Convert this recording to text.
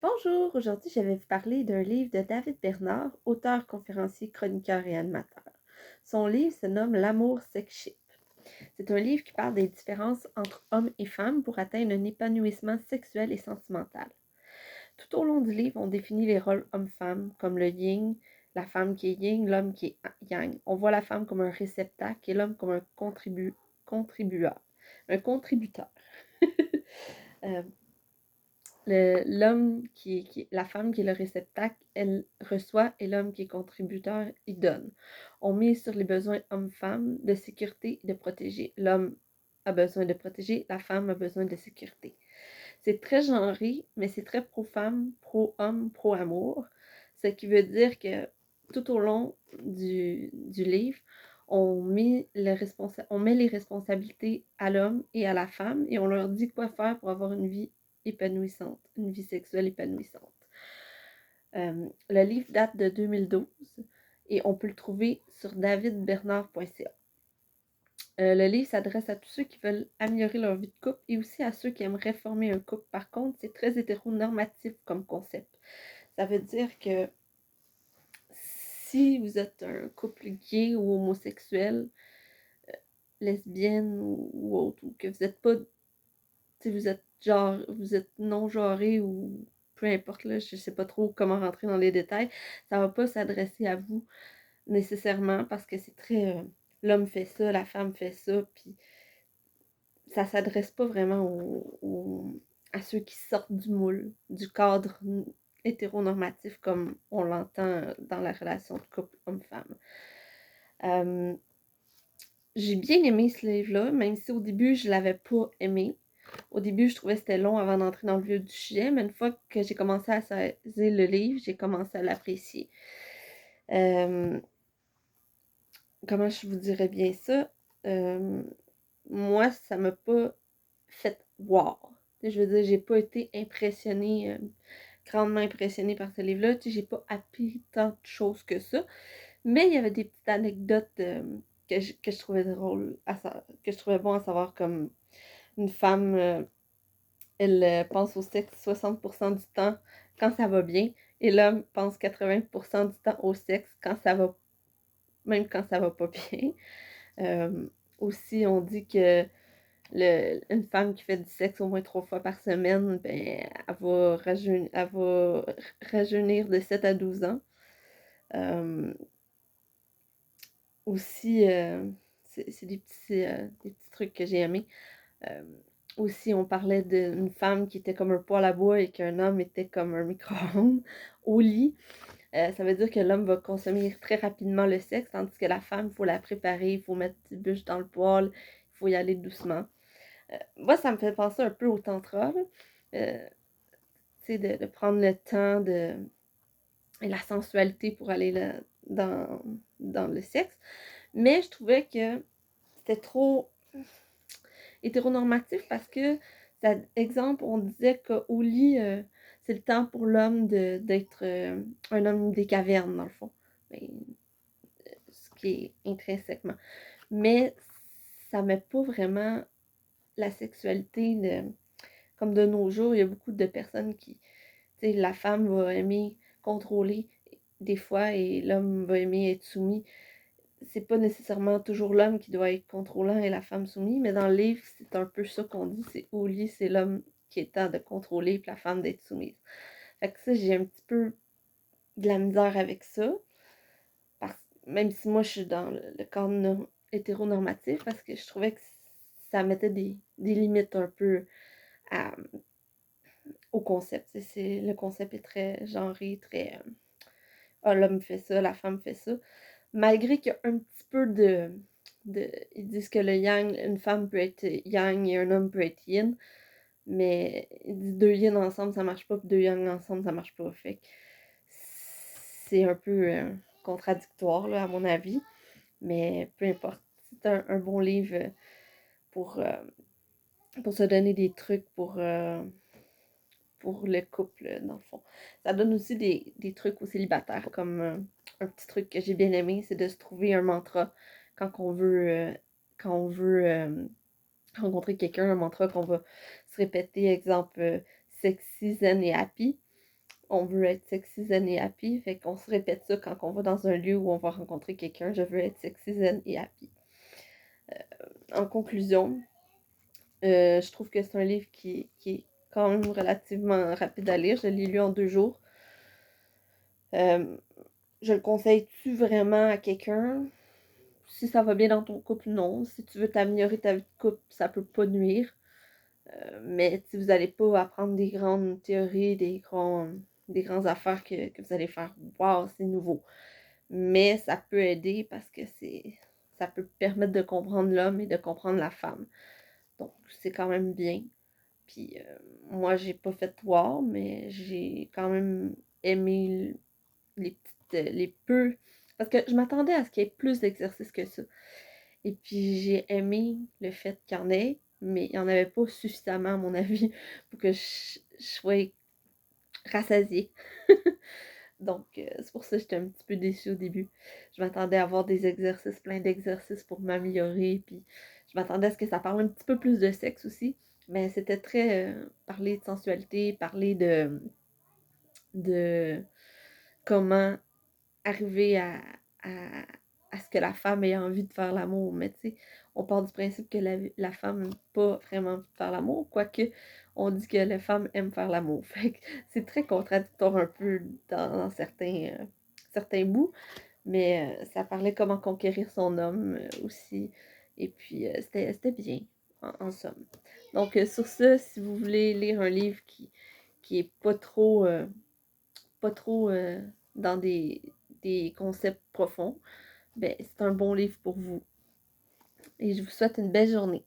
Bonjour, aujourd'hui je vais vous parler d'un livre de David Bernard, auteur, conférencier, chroniqueur et animateur. Son livre se nomme L'amour sex-ship. C'est un livre qui parle des différences entre hommes et femmes pour atteindre un épanouissement sexuel et sentimental. Tout au long du livre, on définit les rôles hommes-femmes comme le yin, la femme qui est yin, l'homme qui est yang. On voit la femme comme un réceptacle et l'homme comme un contributeur. Un contributeur. Euh, la femme qui est le réceptacle, elle reçoit et l'homme qui est contributeur, il donne. On mise sur les besoins hommes-femmes de sécurité et de protéger. L'homme a besoin de protéger, la femme a besoin de sécurité. C'est très genré, mais c'est très pro-femme, pro-homme, pro-amour. Ce qui veut dire que tout au long du livre, on met les responsabilités à l'homme et à la femme et on leur dit quoi faire pour avoir une vie épanouissante, une vie sexuelle épanouissante. Le livre date de 2012 et on peut le trouver sur davidbernard.ca. Le livre s'adresse à tous ceux qui veulent améliorer leur vie de couple et aussi à ceux qui aimeraient former un couple. Par contre, c'est très hétéronormatif comme concept. Ça veut dire que si vous êtes un couple gay ou homosexuel, lesbienne ou autre, ou que vous êtes pas, si vous êtes genre, vous êtes non-genré ou peu importe, là, je sais pas trop comment rentrer dans les détails, ça va pas s'adresser à vous nécessairement parce que c'est très l'homme fait ça, la femme fait ça, puis ça s'adresse pas vraiment à ceux qui sortent du moule, du cadre hétéronormatif comme on l'entend dans la relation de couple homme-femme. Euh, j'ai bien aimé ce livre-là, même si au début je l'avais pas aimé. Au début, je trouvais que c'était long avant d'entrer dans le vif du sujet, mais une fois que j'ai commencé à saisir le livre, j'ai commencé à l'apprécier. Euh, comment je vous dirais bien ça? Euh, Moi, ça m'a pas fait wow. Je veux dire, j'ai pas été impressionnée, grandement impressionnée par ce livre-là. J'ai pas appris tant de choses que ça. Mais il y avait des petites anecdotes que je trouvais drôles, que je trouvais bon à savoir, comme une femme, elle pense au sexe 60% du temps quand ça va bien, et l'homme pense 80% du temps au sexe quand ça va, même quand ça va pas bien. Euh, Aussi, on dit que une femme qui fait du sexe au moins 3 fois par semaine, ben, elle va rajeunir de 7 à 12 ans. Euh, Aussi, c'est des petits trucs que j'ai aimés. Euh, Aussi, on parlait d'une femme qui était comme un poêle à bois et qu'un homme était comme un micro-ondes au lit. Ça veut dire que l'homme va consommer très rapidement le sexe, tandis que la femme, il faut la préparer, il faut mettre du bûche dans le poêle, il faut y aller doucement. Moi, ça me fait penser un peu au tantra, là. De prendre le temps et la sensualité pour aller là, dans le sexe. Mais je trouvais que c'était trop hétéronormatif parce que, exemple, on disait qu'au lit, c'est le temps pour l'homme d'être un homme des cavernes, dans le fond. Mais, ce qui est intrinsèquement. Mais ça met pas vraiment la sexualité comme de nos jours. Il y a beaucoup de personnes qui, tu sais, la femme va aimer contrôler des fois et l'homme va aimer être soumis. C'est pas nécessairement toujours l'homme qui doit être contrôlant et la femme soumise, mais dans le livre, c'est un peu ça qu'on dit, c'est au lit, c'est l'homme qui est temps de contrôler et la femme d'être soumise. Fait que ça, j'ai un petit peu de la misère avec ça, même si moi je suis dans le cadre hétéronormatif, parce que je trouvais que ça mettait des limites un peu à, au concept. Le concept est très genré, très ah, l'homme fait ça, la femme fait ça. Malgré qu'il y a un petit peu ils disent que le yang, une femme peut être yang et un homme peut être yin, mais ils disent deux yin ensemble ça marche pas, puis deux yang ensemble ça marche pas. Fait que c'est un peu contradictoire là, à mon avis, mais peu importe. C'est un bon livre pour, euh, pour se donner des trucs pour le couple, dans le fond. Ça donne aussi des trucs aux célibataires, comme un petit truc que j'ai bien aimé, c'est de se trouver un mantra quand on veut, quand on veut rencontrer quelqu'un, un mantra qu'on va se répéter, exemple, sexy, zen et happy. on veut être sexy, zen et happy. Fait qu'on se répète ça quand on va dans un lieu où on va rencontrer quelqu'un. Je veux être sexy, zen et happy. En conclusion, je trouve que c'est un livre qui est quand même relativement rapide à lire. Je l'ai lu en 2 jours. Euh, je le conseille-tu vraiment à quelqu'un? Si ça va bien dans ton couple, non. Si tu veux t'améliorer ta vie de couple, ça peut pas nuire. Mais si vous n'allez pas apprendre des grandes théories, des grandes affaires que vous allez faire, waouh, c'est nouveau. Mais ça peut aider parce que ça peut permettre de comprendre l'homme et de comprendre la femme. Donc, c'est quand même bien. Puis, moi, j'ai pas fait wow, mais j'ai quand même aimé les peu. Parce que je m'attendais à ce qu'il y ait plus d'exercices que ça. Et puis j'ai aimé le fait qu'il y en ait, mais il n'y en avait pas suffisamment, à mon avis, pour que je sois rassasiée. Donc, c'est pour ça que j'étais un petit peu déçue au début. Je m'attendais à avoir des exercices, plein d'exercices pour m'améliorer, puis je m'attendais à ce que ça parle un petit peu plus de sexe aussi. Mais c'était très parler de sensualité, parler de comment arriver à, à ce que la femme ait envie de faire l'amour. Mais tu sais, on part du principe que la femme n'a pas vraiment envie de faire l'amour, quoique on dit que la femme aime faire l'amour. Fait que c'est très contradictoire un peu dans certains bouts, mais ça parlait comment conquérir son homme aussi. Et puis, c'était bien, en somme. Donc, sur ce, si vous voulez lire un livre qui est pas trop dans des concepts profonds, ben, c'est un bon livre pour vous. Et je vous souhaite une belle journée.